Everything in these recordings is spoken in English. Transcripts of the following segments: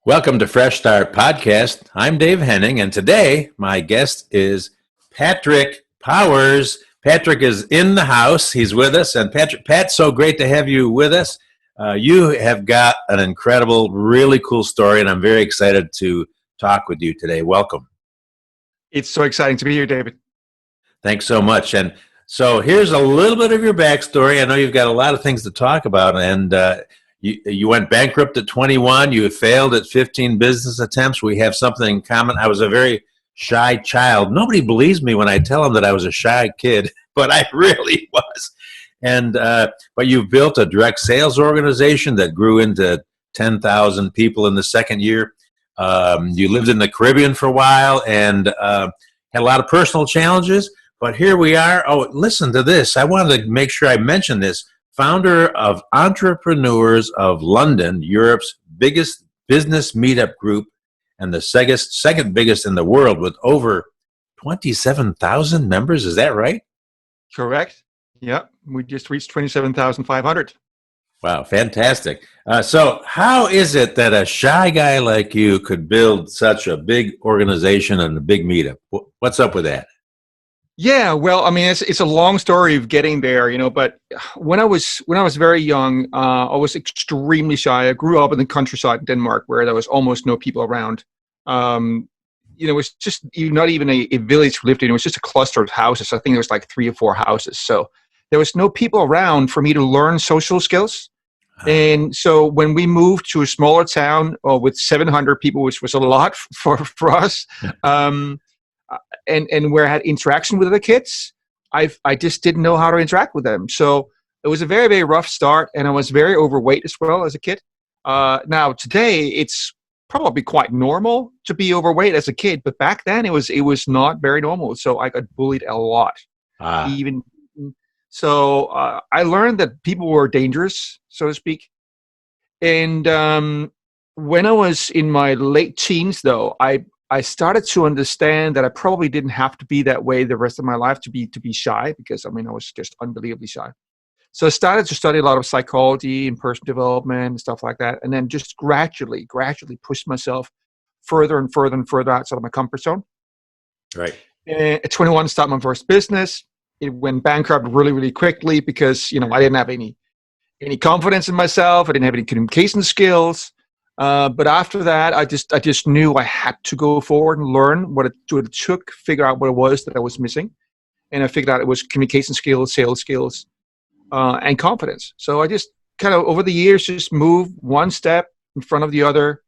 Welcome to Fresh Start Podcast. I'm Dave Henning, and today my guest is Patrick Powers. Patrick is in the house. He's with us. And Pat, so great to have you with us. You have got an incredible, really cool story, and I'm very excited to talk with you today. Welcome. It's so exciting to be here, David. Thanks so much. And so here's a little bit of your backstory. I know you've got a lot of things to talk about, and you went bankrupt at 21. You failed at 15 business attempts. We have something in common. I was a very shy child. Nobody believes me when I tell them that I was a shy kid, but I really was. And but you've built a direct sales organization that grew into 10,000 people in the second year. You lived in the Caribbean for a while and had a lot of personal challenges. But here we are. Oh, listen to this. I wanted to make sure I mention this. Founder of Entrepreneurs of London, Europe's biggest business meetup group and the second biggest in the world with over 27,000 members. Is that right? Correct. Yep. We just reached 27,500. Wow, fantastic. So how is it that a shy guy like you could build such a big organization and a big meetup? What's up with that? Yeah, well, I mean, it's a long story of getting there, but when I was very young, I was extremely shy. I grew up in the countryside in Denmark where there was almost no people around. It was just not even a village we lived in. It was just a cluster of houses. I think there was like 3 or 4 houses. So there was no people around for me to learn social skills. And so when we moved to a smaller town with 700 people, which was a lot for us, and where I had interaction with other kids, I just didn't know how to interact with them. So it was a very, very rough start, and I was very overweight as well as a kid. Now today it's probably quite normal to be overweight as a kid, but back then it was not very normal. So I got bullied a lot. So I learned that people were dangerous, so to speak. And when I was in my late teens, though, I started to understand that I probably didn't have to be that way the rest of my life to be shy, because I was just unbelievably shy. So I started to study a lot of psychology and personal development and stuff like that, and then just gradually pushed myself further and further and further outside of my comfort zone. Right. And at 21, I started my first business. It went bankrupt really, really quickly because I didn't have any confidence in myself. I didn't have any communication skills. But after that, I just knew I had to go forward and learn what it took, figure out what it was that I was missing. And I figured out it was communication skills, sales skills, and confidence. So I just kind of, over the years, just moved one step in front of the other.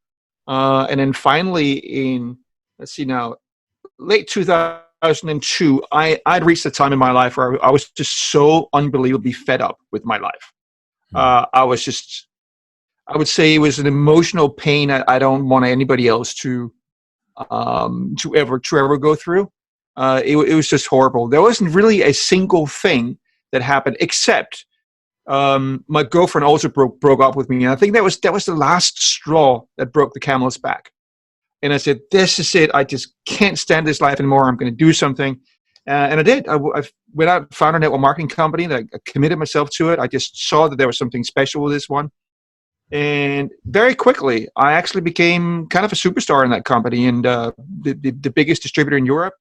And then finally in, late 2002, I'd reached a time in my life where I was just so unbelievably fed up with my life. I would say it was an emotional pain I don't want anybody else to ever go through. It was just horrible. There wasn't really a single thing that happened except my girlfriend also broke up with me, and I think that was the last straw that broke the camel's back. And I said, "This is it. I just can't stand this life anymore. I'm going to do something." And I did. I went out and found a network marketing company. That I committed myself to it. I just saw that there was something special with this one. And very quickly, I actually became kind of a superstar in that company and the biggest distributor in Europe.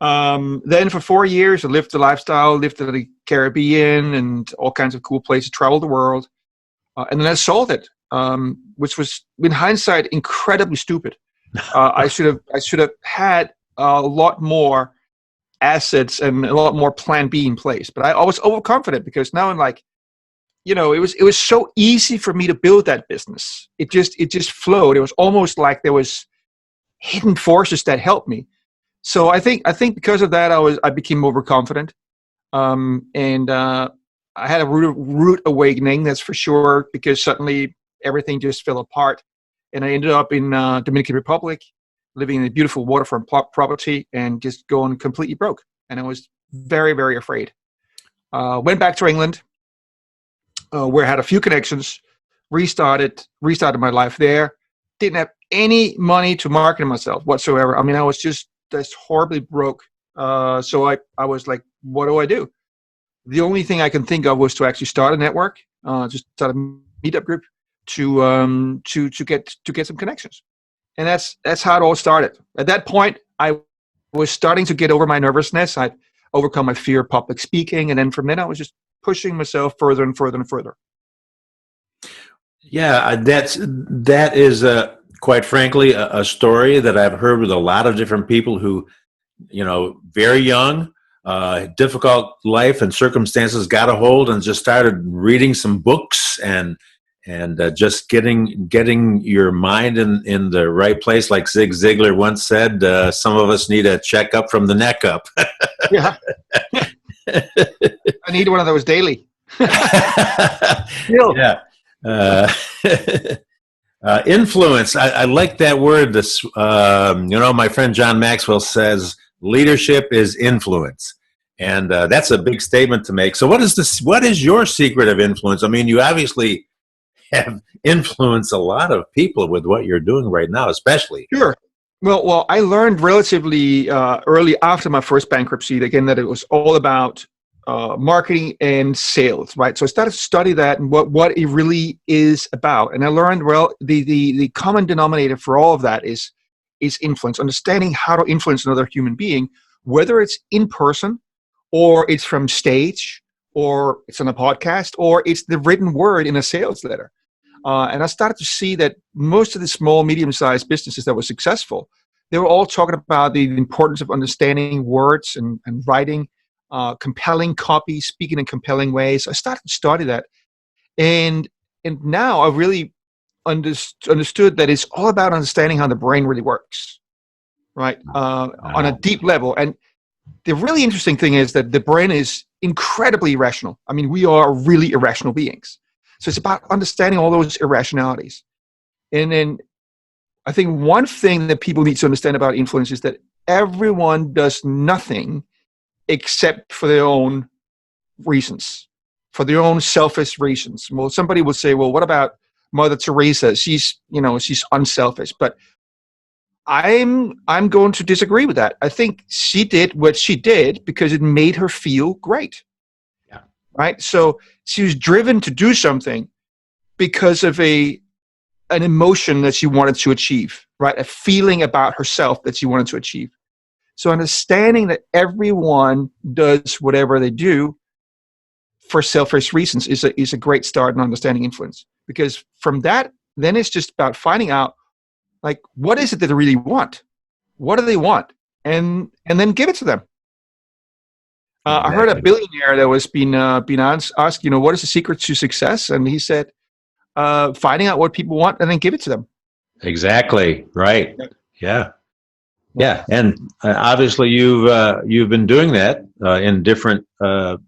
Then for 4 years, I lived the lifestyle, lived in the Caribbean and all kinds of cool places, traveled the world. And then I sold it, which was, in hindsight, incredibly stupid. I should have had a lot more assets and a lot more plan B in place. But I was overconfident because now I'm like, it was so easy for me to build that business. It just flowed. It was almost like there was hidden forces that helped me. So I think because of that, I became overconfident, and I had a rude awakening. That's for sure, because suddenly everything just fell apart, and I ended up in Dominican Republic, living in a beautiful waterfront property, and just going completely broke. And I was very, very afraid. Went back to England. Where I had a few connections, restarted my life there. Didn't have any money to market myself whatsoever. I was just horribly broke. So I was like, what do I do? The only thing I can think of was to actually start a network, just start a meetup group to get some connections. And that's how it all started. At that point, I was starting to get over my nervousness. I'd overcome my fear of public speaking, and then from then I was just pushing myself further and further and further. Yeah, that is quite frankly a story that I've heard with a lot of different people who, very young, difficult life and circumstances got a hold and just started reading some books and just getting your mind in the right place. Like Zig Ziglar once said, some of us need a checkup from the neck up. Yeah. I need one of those daily. Yeah. Influence. I like that word. This, my friend John Maxwell says leadership is influence. And that's a big statement to make. So what is your secret of influence? I mean, you obviously have influenced a lot of people with what you're doing right now, especially. Sure. Well, I learned relatively early after my first bankruptcy, again, that it was all about marketing and sales, right? So I started to study that and what it really is about. And I learned, well, the common denominator for all of that is influence, understanding how to influence another human being, whether it's in person or it's from stage or it's on a podcast or it's the written word in a sales letter. And I started to see that most of the small, medium-sized businesses that were successful, they were all talking about the importance of understanding words and writing, compelling copy, speaking in compelling ways. I started to study that. And now I really understood that it's all about understanding how the brain really works, right? On a deep level. And the really interesting thing is that the brain is incredibly irrational. I mean, we are really irrational beings. So it's about understanding all those irrationalities. And then I think one thing that people need to understand about influence is that everyone does nothing except for their own reasons, for their own selfish reasons. Well, somebody will say, well, what about Mother Teresa? She's unselfish. But I'm going to disagree with that. I think she did what she did because it made her feel great. Yeah. Right? So she was driven to do something because of an emotion that she wanted to achieve, right? A feeling about herself that she wanted to achieve. So understanding that everyone does whatever they do for selfish reasons is a great start in understanding influence. Because from that, then it's just about finding out, like, what is it that they really want? What do they want? And then give it to them. Exactly. I heard a billionaire that was being asked, what is the secret to success? And he said, finding out what people want and then give it to them. Exactly. Right. Yeah. Yeah. And obviously you've been doing that in different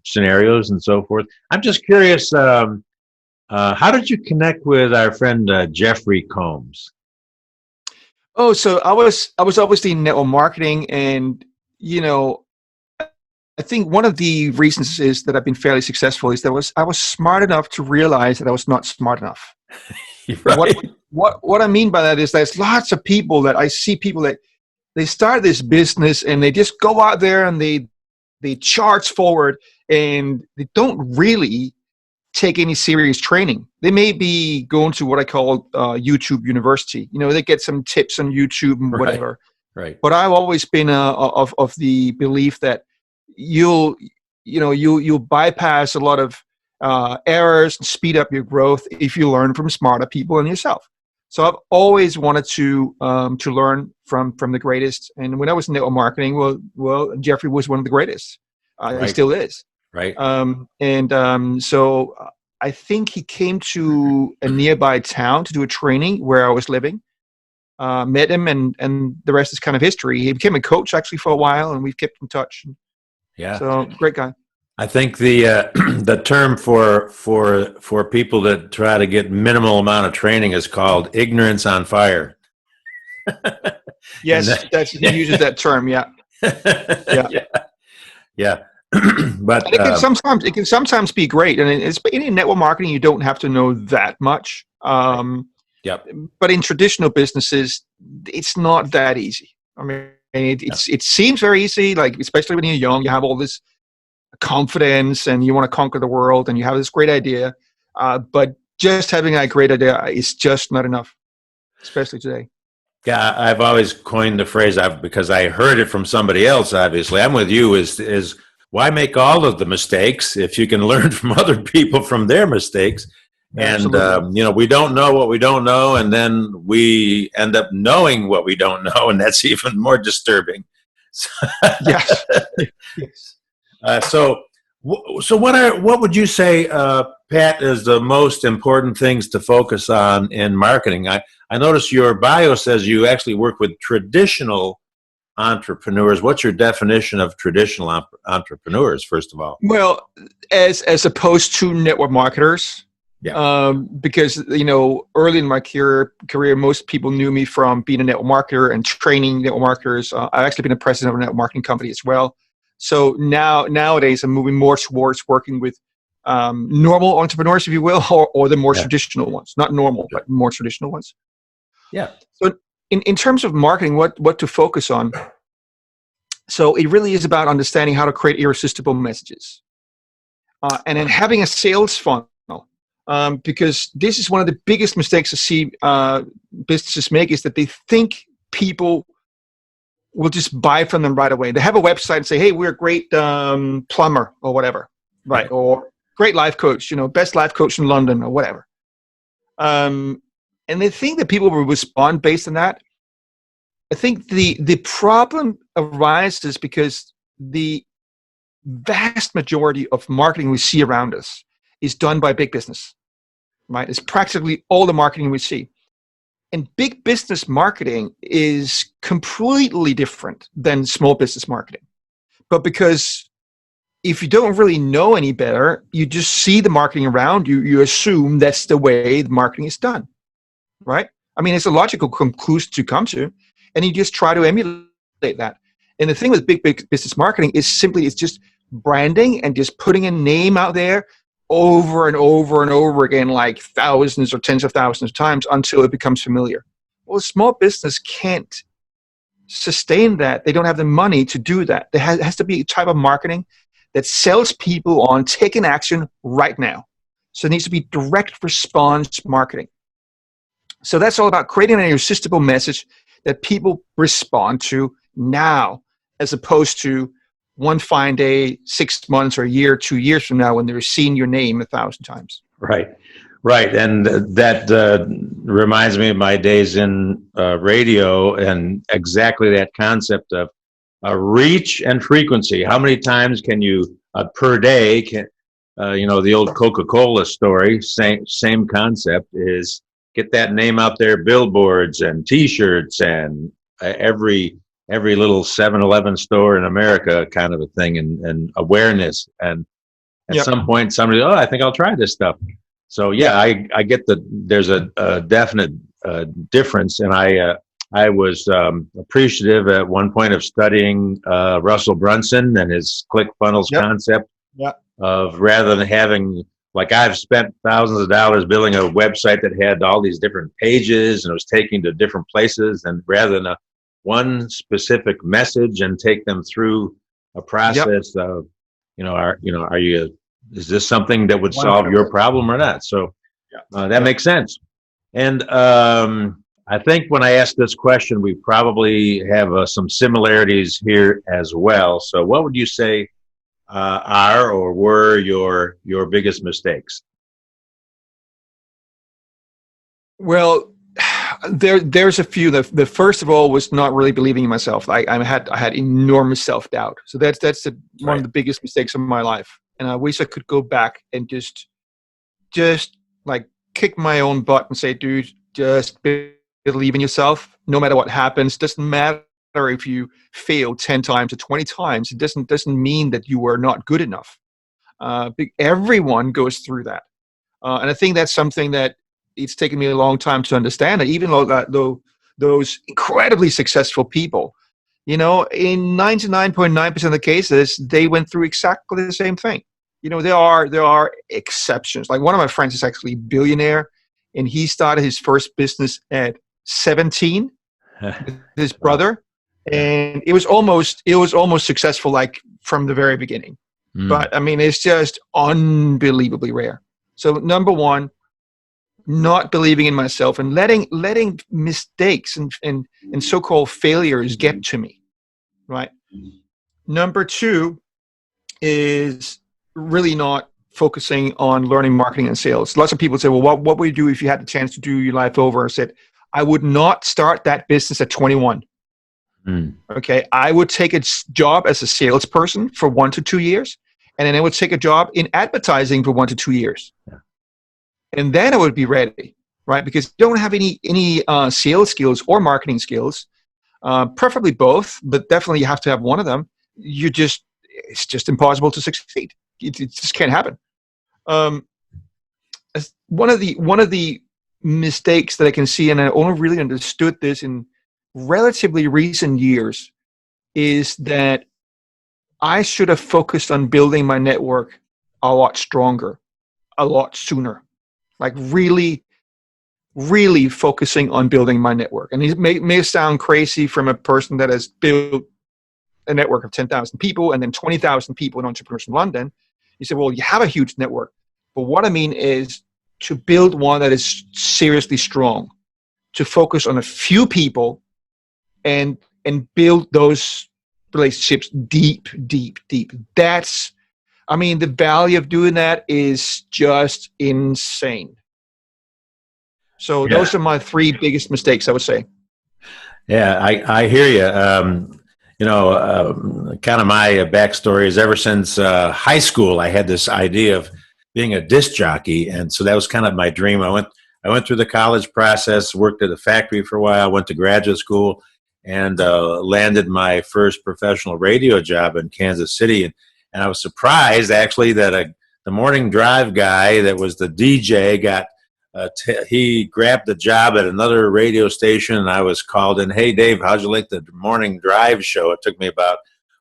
scenarios and so forth. I'm just curious, how did you connect with our friend Jeffrey Combs? Oh, so I was obviously in network marketing, and I think one of the reasons is that I've been fairly successful is that I was smart enough to realize that I was not smart enough. Right. What I mean by that is there's lots of people that I see people that they start this business and they just go out there and they charge forward and they don't really take any serious training. They may be going to what I call YouTube University. They get some tips on YouTube and whatever. Right. But I've always been of the belief that you'll bypass a lot of errors and speed up your growth if you learn from smarter people than yourself. So I've always wanted to learn from the greatest. And when I was in network marketing, well, Jeffrey was one of the greatest. Right. He still is. Right. So I think he came to a nearby town to do a training where I was living. Met him, and the rest is kind of history. He became a coach actually for a while, and we've kept in touch. Yeah. So great guy. I think the term for people that try to get minimal amount of training is called ignorance on fire. Yes, he uses that term. Yeah. Yeah. But it can sometimes be great, and in network marketing you don't have to know that much. Yep. But in traditional businesses, it's not that easy. I mean, it seems very easy, like especially when you're young, you have all this confidence and you want to conquer the world and you have this great idea. But just having a great idea is just not enough, especially today. Yeah, I've always coined the phrase because I heard it from somebody else. Obviously, I'm with you. Is why make all of the mistakes if you can learn from other people from their mistakes? And we don't know what we don't know, and then we end up knowing what we don't know, and that's even more disturbing. Yes. Yes. So what would you say, Pat, is the most important things to focus on in marketing? I noticed your bio says you actually work with traditional entrepreneurs. What's your definition of traditional entrepreneurs, first of all? Well, as opposed to network marketers, because early in my career, most people knew me from being a network marketer and training network marketers. I've actually been the president of a network marketing company as well. So nowadays, I'm moving more towards working with normal entrepreneurs, if you will, or the more traditional ones. Not normal, but more traditional ones. Yeah. So in terms of marketing, what to focus on? So it really is about understanding how to create irresistible messages, and then having a sales funnel. Because this is one of the biggest mistakes I see businesses make, is that they think people will just buy from them right away. They have a website and say, hey, we're a great plumber or whatever, right? Or great life coach, best life coach in London or whatever. And they think that people will respond based on that. I think the problem arises because the vast majority of marketing we see around us is done by big business, right? It's practically all the marketing we see. And big business marketing is completely different than small business marketing. But because if you don't really know any better, you just see the marketing around you, you assume that's the way the marketing is done, right? I mean, it's a logical conclusion to come to, and you just try to emulate that. And the thing with big business marketing is simply it's just branding and just putting a name out there over and over and over again, like thousands or tens of thousands of times until it becomes familiar. Well, a small business can't sustain that. They don't have the money to do that. There has to be a type of marketing that sells people on taking action right now. So it needs to be direct response marketing. So that's all about creating an irresistible message that people respond to now, as opposed to one fine day, 6 months or a year, 2 years from now, when they're seeing your name 1,000 times. Right. And that reminds me of my days in radio, and exactly that concept of reach and frequency. How many times can you per day? The old Coca-Cola story. Same concept is get that name out there, billboards and T-shirts and every little 7-Eleven store in America, kind of a thing, and awareness. And at some point, somebody, I think I'll try this stuff. So I get that there's a definite difference, and I was appreciative at one point of studying Russell Brunson and his ClickFunnels concept of, rather than having, like, I've spent thousands of dollars building a website that had all these different pages and it was taking to different places, and rather than one specific message and take them through a process of, is this something that would solve your problem or not? So that makes sense. And I think when I ask this question, we probably have some similarities here as well. So what would you say are or were your biggest mistakes? Well, there's a few. The first of all was not really believing in myself. I had enormous self-doubt. So that's one of the biggest mistakes of my life. And I wish I could go back and just like kick my own butt and say, dude, just believe in yourself. No matter what happens, doesn't matter if you fail 10 times or 20 times. It doesn't mean that you were not good enough. Everyone goes through that. And I think that's something that it's taken me a long time to understand, that even though those incredibly successful people, in 99.9% of the cases, they went through exactly the same thing. There are exceptions. Like, one of my friends is actually a billionaire, and he started his first business at 17 with his brother, and it was almost successful, like, from the very beginning. But I mean, it's just unbelievably rare. So number one, not believing in myself, and letting mistakes and so-called failures get to me, right? Number two is really not focusing on learning marketing and sales. Lots of people say, well, what would you do if you had the chance to do your life over? I said, I would not start that business at 21. Okay, I would take a job as a salesperson for 1 to 2 years, and then I would take a job in advertising for 1 to 2 years. Yeah. And then I would be ready, right? Because you don't have any sales skills or marketing skills, preferably both, but definitely you have to have one of them. It's just impossible to succeed. It just can't happen. One of the mistakes that I can see, and I only really understood this in relatively recent years, is that I should have focused on building my network a lot stronger, a lot sooner. Like really, really focusing on building my network. And it may sound crazy from a person that has built a network of 10,000 people and then 20,000 people in Entrepreneurs in London. You say, well, you have a huge network. But what I mean is to build one that is seriously strong, to focus on a few people and build those relationships deep. That's, I mean, the value of doing that is just insane. So those are my 3 biggest mistakes, I would say. Yeah, I hear you. Kind of my backstory is ever since high school, I had this idea of being a disc jockey. And so that was kind of my dream. I went through the college process, worked at a factory for a while, went to graduate school, and landed my first professional radio job in Kansas City. And I was surprised, actually, that the morning drive guy that was the DJ he grabbed the job at another radio station, and I was called in. Hey, Dave, how'd you like the morning drive show? It took me about,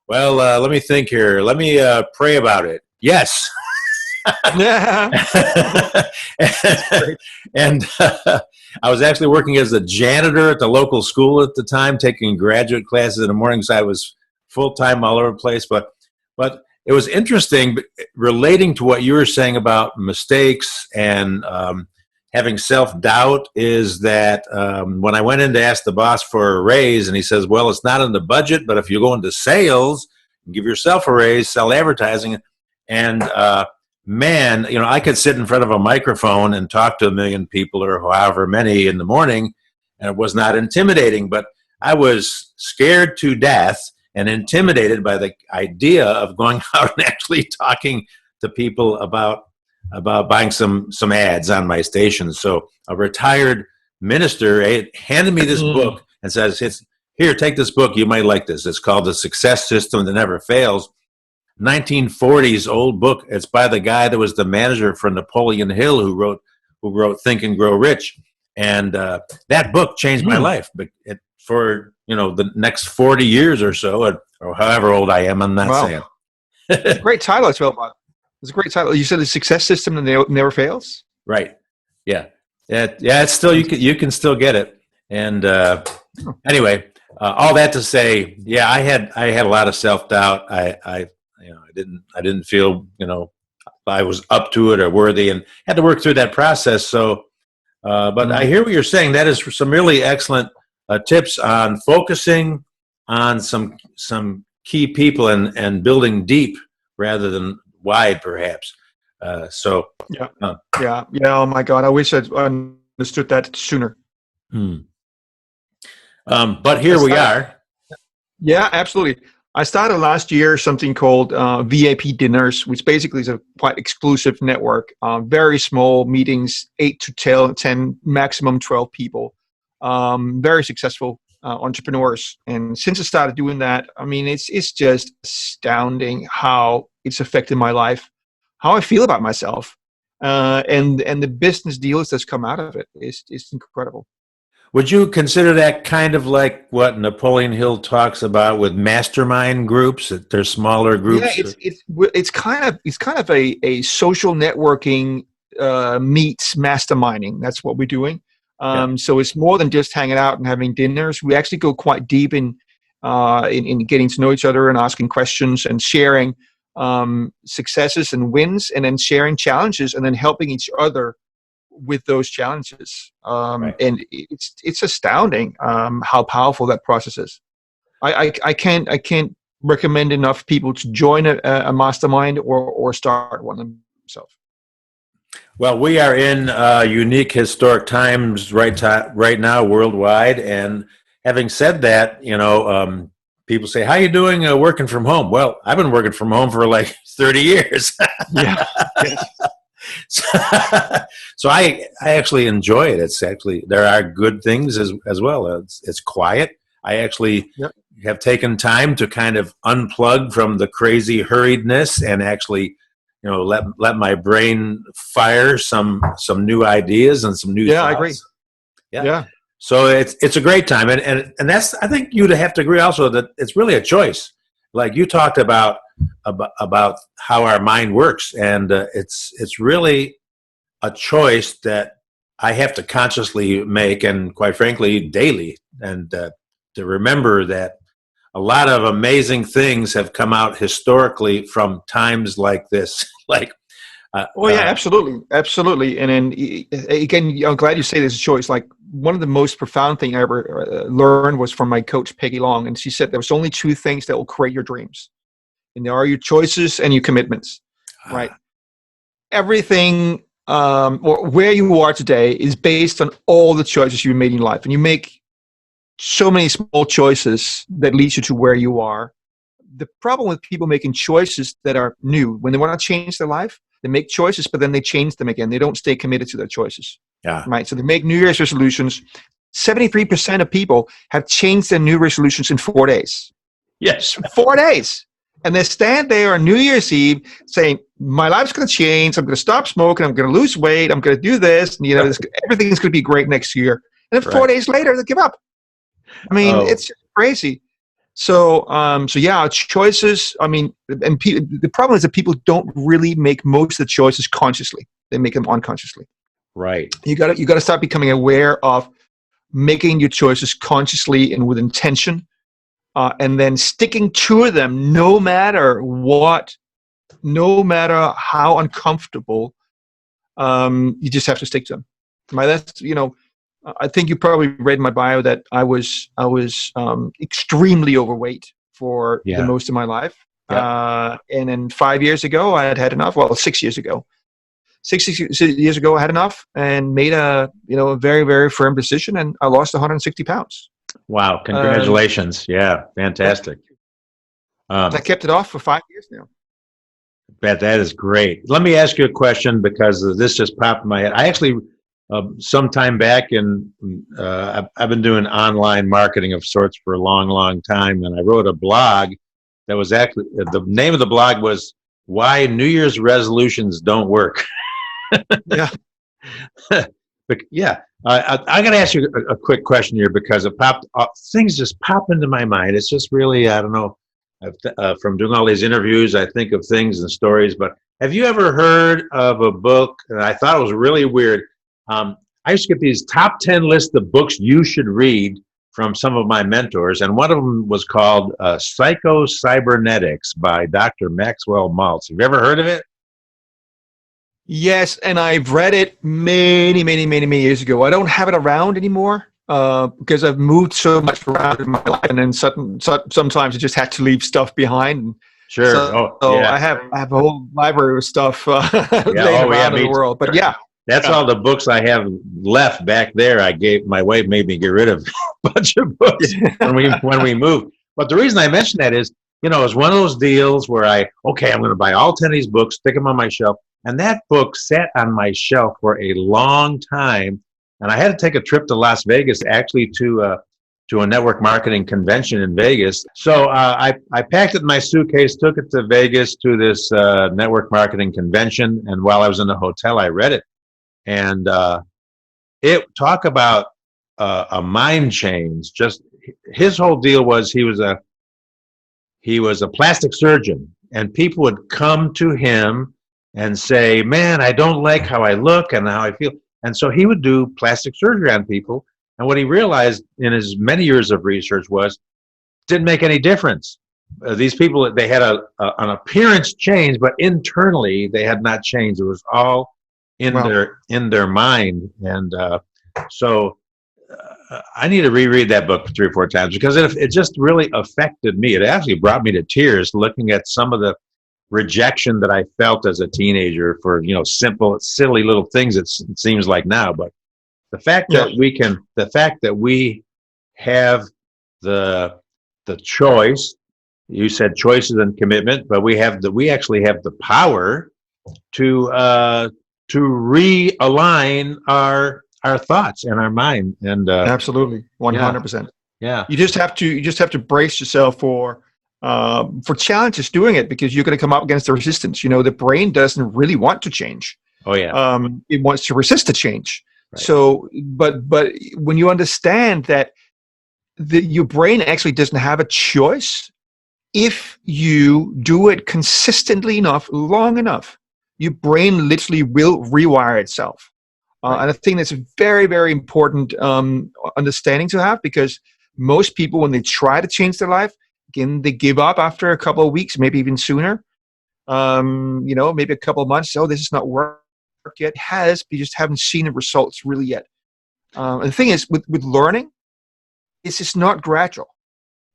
let me think here. Let me pray about it. Yes. and I was actually working as a janitor at the local school at the time, taking graduate classes in the morning, so I was full-time all over the place. But it was interesting, relating to what you were saying about mistakes and having self-doubt, is that when I went in to ask the boss for a raise, and he says, well, it's not in the budget, but if you go into sales, give yourself a raise, sell advertising. And man, I could sit in front of a microphone and talk to 1 million people or however many in the morning, and it was not intimidating, but I was scared to death and intimidated by the idea of going out and actually talking to people about buying some ads on my station. So a retired minister handed me this book and says, here, take this book. You might like this. It's called The Success System That Never Fails. 1940s old book. It's by the guy that was the manager for Napoleon Hill, who wrote Think and Grow Rich. And that book changed my life. But for the next 40 years or so, or however old I am, I'm not saying. It's a great title as well. It's a great title. You said The Success System That Never Fails? Right. Yeah. It's still, you can still get it. And anyway, all that to say, yeah, I had a lot of self-doubt. I didn't feel, I was up to it or worthy, and had to work through that process. So, but I hear what you're saying. That is some really excellent tips on focusing on some key people and building deep rather than wide, perhaps. Yeah. Oh my God, I wish I'd understood that sooner. But here we are. Yeah, absolutely. I started last year something called VIP Dinners, which basically is a quite exclusive network. Very small meetings, 8 to 10, maximum 12 people. Very successful entrepreneurs. And since I started doing that, I mean, it's just astounding how it's affected my life, how I feel about myself, and the business deals that's come out of it. It's incredible. Would you consider that kind of like what Napoleon Hill talks about with mastermind groups? That they're smaller groups. Yeah, it's kind of a social networking meets masterminding. That's what we're doing. So it's more than just hanging out and having dinners. We actually go quite deep in getting to know each other and asking questions and sharing successes and wins, and then sharing challenges, and then helping each other with those challenges. Right. And it's astounding how powerful that process is. I can't recommend enough people to join a mastermind or start one themselves. Well, we are in unique historic times right now worldwide. And having said that, people say, "How you doing working from home?" Well, I've been working from home for like 30 years. Yeah. Yes. So I actually enjoy it. It's actually, there are good things as well. It's quiet. I actually Yep. have taken time to kind of unplug from the crazy hurriedness and actually, let my brain fire some new ideas and some new Yeah, thoughts. I agree. Yeah. Yeah. So it's a great time, and that's, I think you'd have to agree also that it's really a choice. Like you talked about how our mind works, and it's really a choice that I have to consciously make, and quite frankly, daily, and to remember that a lot of amazing things have come out historically from times like this. Like, Oh yeah, absolutely. And then again, I'm glad you say this choice. Like one of the most profound thing I ever learned was from my coach Peggy Long, and she said there's only two things that will create your dreams, and there are your choices and your commitments. Right? Everything or where you are today is based on all the choices you made in life, and you make so many small choices that lead you to where you are. The problem with people making choices that are new, when they want to change their life, they make choices, but then they change them again. They don't stay committed to their choices. Yeah. Right. So they make New Year's resolutions. 73% of people have changed their New Year's resolutions in 4 days. Yes. 4 days. And they stand there on New Year's Eve saying, my life's going to change. I'm going to stop smoking. I'm going to lose weight. I'm going to do this. And, everything's going to be great next year. And then 4 days later, they give up. I mean, it's just crazy. So yeah, choices. I mean, and the problem is that people don't really make most of the choices consciously. They make them unconsciously. Right. You got to start becoming aware of making your choices consciously and with intention, and then sticking to them no matter what, no matter how uncomfortable. You just have to stick to them. That's I think you probably read in my bio that I was extremely overweight for the most of my life. Yeah. And then 5 years ago, I had enough. Well, 6 years ago. 6 years ago, I had enough and made a very, very firm decision, and I lost 160 pounds. Wow! Congratulations! Yeah, fantastic. I kept it off for 5 years now. That is great. Let me ask you a question because this just popped in my head. I actually. Some time back, and I've been doing online marketing of sorts for a long, long time, and I wrote a blog that was actually, the name of the blog was "Why New Year's Resolutions Don't Work." Yeah. But yeah, I got to ask you a quick question here because it popped. Things just pop into my mind. It's just really, I don't know. From doing all these interviews, I think of things and stories. But have you ever heard of a book? And I thought it was really weird. I used to get these top 10 lists of books you should read from some of my mentors, and one of them was called Psycho-Cybernetics by Dr. Maxwell Maltz. Have you ever heard of it? Yes, and I've read it many, many, many, many years ago. I don't have it around anymore because I've moved so much around in my life, and then sometimes I just had to leave stuff behind. Sure. So I have a whole library of stuff laying around in the world. But yeah. That's all the books I have left back there. My wife made me get rid of a bunch of books when we moved. But the reason I mention that is, it was one of those deals where I'm going to buy all 10 of these books, stick them on my shelf. And that book sat on my shelf for a long time. And I had to take a trip to Las Vegas, actually to a network marketing convention in Vegas. So I packed it in my suitcase, took it to Vegas to this network marketing convention. And while I was in the hotel, I read it. And talk about a mind change. Just his whole deal was he was a plastic surgeon, and people would come to him and say, "Man, I don't like how I look and how I feel." And so he would do plastic surgery on people. And what he realized in his many years of research was didn't make any difference. These people, they had an appearance change, but internally they had not changed. It was all in Well, their mind. And so I need to reread that book 3 or 4 times because it just really affected me. It actually brought me to tears looking at some of the rejection that I felt as a teenager for, simple, silly little things. It seems like now, but the fact yeah, that we have the choice. You said choices and commitment, but we actually have the power to realign our thoughts and our mind. And absolutely, yeah, 100%. yeah, You just have to brace yourself for challenges doing it, because you're going to come up against the resistance. The brain doesn't really want to change. oh yeah, It wants to resist the change. right, So, but when you understand that your brain actually doesn't have a choice, if you do it consistently enough, long enough, your brain literally will rewire itself. right. And I think that's a very, very important understanding to have, because most people, when they try to change their life, again, they give up after a couple of weeks, maybe even sooner. Maybe a couple of months. Oh, this is not worked yet. It has, but you just haven't seen the results really yet. And the thing is, with learning, it's just not gradual.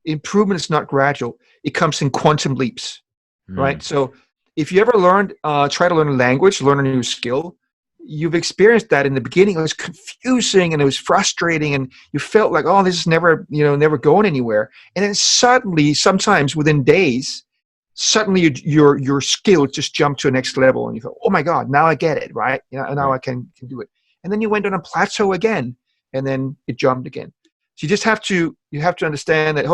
Improvement is not gradual. It comes in quantum leaps, Mm. right? So if you ever try to learn a language, learn a new skill, you've experienced that in the beginning. It was confusing and it was frustrating, and you felt like, oh, this is never going anywhere. And then suddenly, sometimes within days, suddenly your skill just jumped to a next level, and you thought, oh my God, now I get it, right? Now Right. I can do it. And then you went on a plateau again, and then it jumped again. So you have to understand that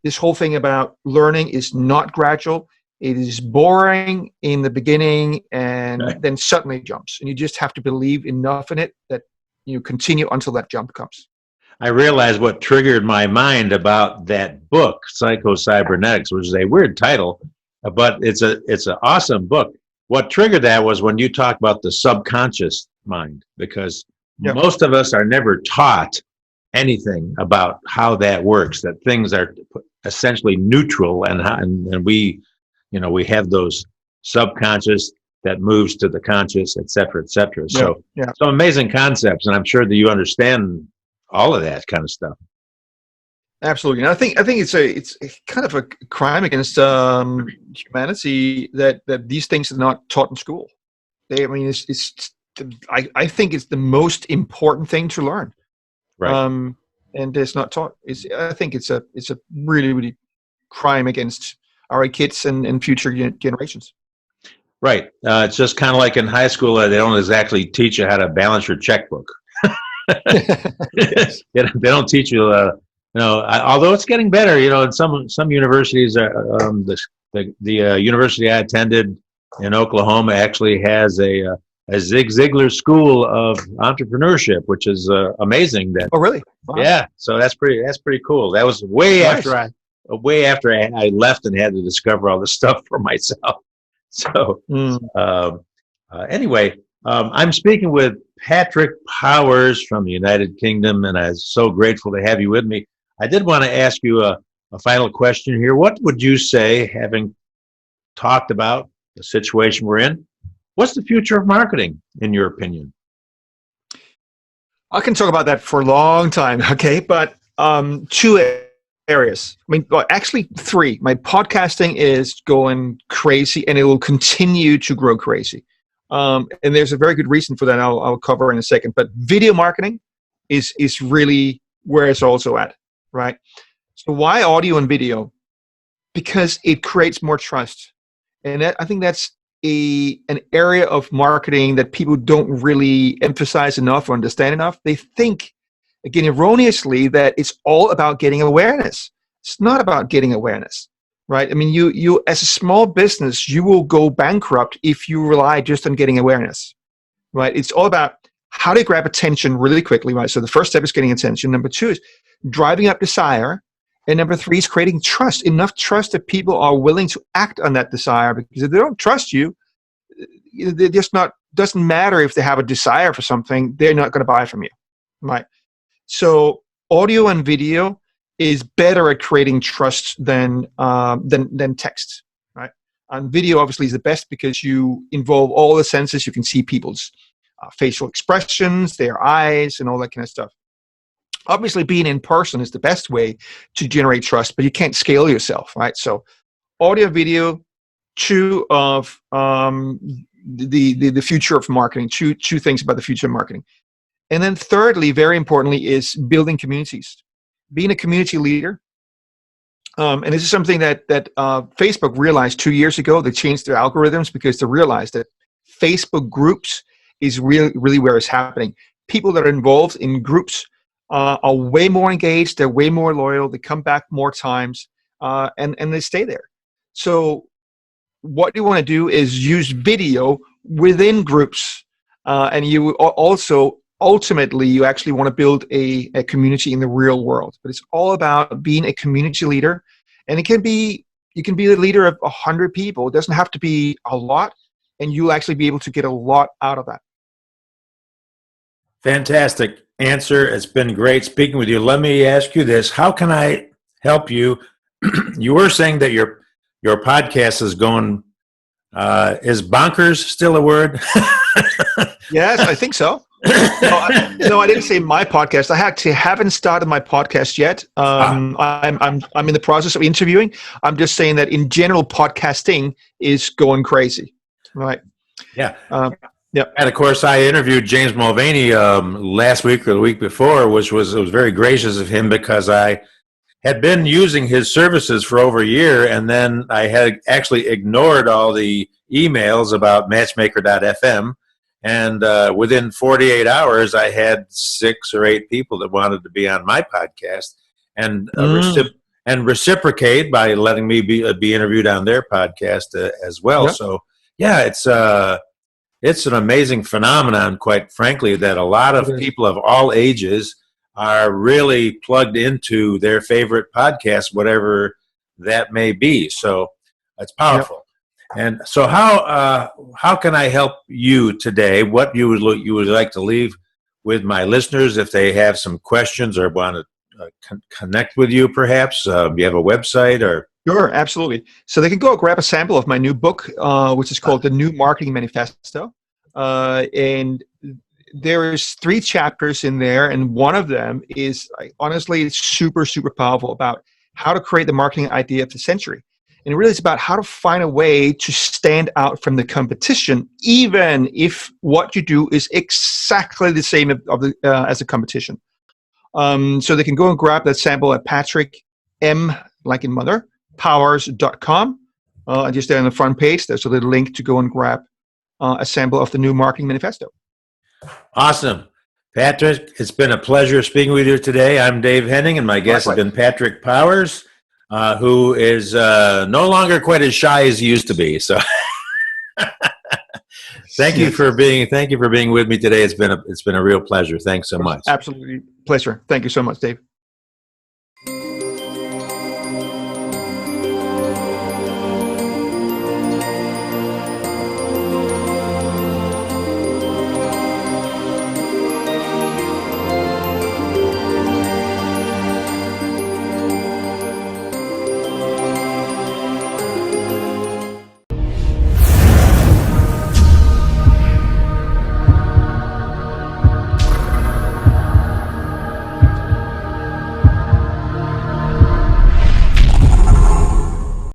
this whole thing about learning is not gradual. It is boring in the beginning, and then suddenly it jumps. And you just have to believe enough in it that you continue until that jump comes. I realized what triggered my mind about that book, Psycho Cybernetics, which is a weird title, but it's an awesome book. What triggered that was when you talk about the subconscious mind, because Yeah. most of us are never taught anything about how that works. That things are essentially neutral, and we have those subconscious that moves to the conscious, et cetera, et cetera. Yeah. So, Yeah. so amazing concepts, and I'm sure that you understand all of that kind of stuff. Absolutely. And I think it's kind of a crime against humanity that these things are not taught in school. I think it's the most important thing to learn. Right. And it's not taught. I think it's a really, really crime against our kids and future generations. Right. It's just kind of like in high school, they don't exactly teach you how to balance your checkbook. Yes. They don't teach you, although it's getting better, in some universities, the university I attended in Oklahoma actually has a Zig Ziglar School of Entrepreneurship, which is amazing. Oh, really? Wow. Yeah, so that's pretty cool. That was way Nice. after I left and had to discover all this stuff for myself. So anyway, I'm speaking with Patrick Powers from the United Kingdom, and I'm so grateful to have you with me. I did want to ask you a final question here. What would you say, having talked about the situation we're in, what's the future of marketing, in your opinion? I can talk about that for a long time, okay? But two areas. Actually three. My podcasting is going crazy, and it will continue to grow crazy. And there's a very good reason for that. I'll cover in a second. But video marketing is really where it's also at, right? So why audio and video? Because it creates more trust, and I think that's an area of marketing that people don't really emphasize enough or understand enough. They think, again, erroneously, that it's all about getting awareness. It's not about getting awareness, right? I mean, you as a small business, you will go bankrupt if you rely just on getting awareness, right? It's all about how to grab attention really quickly, right? So the first step is getting attention. Number two is driving up desire. And number three is creating trust, enough trust that people are willing to act on that desire. Because if they don't trust you, they're just not, doesn't matter if they have a desire for something, they're not going to buy from you, right? So audio and video is better at creating trust than text, right? And video obviously is the best because you involve all the senses. You can see people's facial expressions, their eyes, and all that kind of stuff. Obviously, being in person is the best way to generate trust, but you can't scale yourself, right? So audio, video, two of the future of marketing, two things about the future of marketing. And then thirdly, very importantly, is building communities. Being a community leader. And this is something that Facebook realized 2 years ago. They changed their algorithms because they realized that Facebook groups is really where it's happening. People that are involved in groups are way more engaged. They're way more loyal. They come back more times, and they stay there. So what you want to do is use video within groups, and you also ultimately you actually want to build a community in the real world. But it's all about being a community leader, and you can be the leader of 100 people. It doesn't have to be a lot, and you'll actually be able to get a lot out of that. Fantastic answer. It's been great speaking with you. Let me ask you this. How can I help you? You were saying that your podcast is going, is bonkers still a word? Yes, I think so. No, I didn't say my podcast. I actually haven't started my podcast yet. I'm in the process of interviewing. I'm just saying that in general, podcasting is going crazy. Right. Yeah. Yeah. And of course, I interviewed James Mulvaney last week or the week before, which was very gracious of him because I had been using his services for over a year, and then I had actually ignored all the emails about Matchmaker.fm, and within 48 hours, I had 6 or 8 people that wanted to be on my podcast, and reciprocate by letting me be interviewed on their podcast as well. Yep. So yeah, it's an amazing phenomenon, quite frankly, that a lot of people of all ages are really plugged into their favorite podcast, whatever that may be. So it's powerful. Yep. And so how can I help you today? What you would like to leave with my listeners if they have some questions or want to connect with you, perhaps? Do you have a website or? Sure, absolutely. So they can go grab a sample of my new book, which is called The New Marketing Manifesto. And there's 3 chapters in there, and one of them is, honestly, it's super, super powerful about how to create the marketing idea of the century. And really it's about how to find a way to stand out from the competition, even if what you do is exactly the same as the competition. So they can go and grab that sample at Patrick M, like in mother, powers.com. And just there on the front page, there's a little link to go and grab a sample of the New Marketing Manifesto. Awesome. Patrick, it's been a pleasure speaking with you today. I'm Dave Henning, and my guest has been Patrick Powers, who is no longer quite as shy as he used to be. So thank you for being with me today. It's been a real pleasure. Thanks so much. Absolutely pleasure. Thank you so much, Dave.